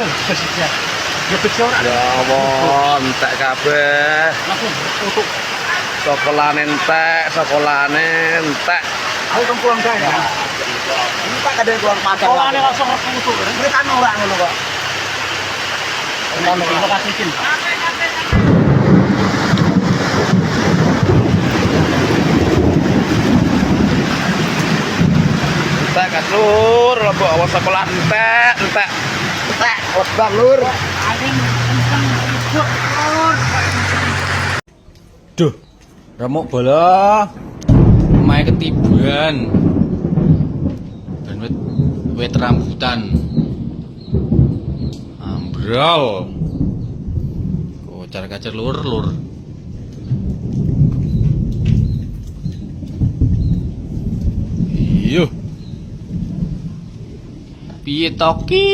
Ya becor. Ya Allah, entek kabeh. Langsung untuk Sekolahane entek. aku kan pulang kae. Ini Pak kadang keluar pacar. Sekolahane langsung untuk. Mereka orang ngono kok. Terima kasih Cin. Entek kan lur, lebo awas sekolah entek. Awas Bang Lur. Duh, remuk bola. Mae ketiban. Dan wet rambutan. Ambrol. Kocar-kacir lur. Iyo. Piye toki?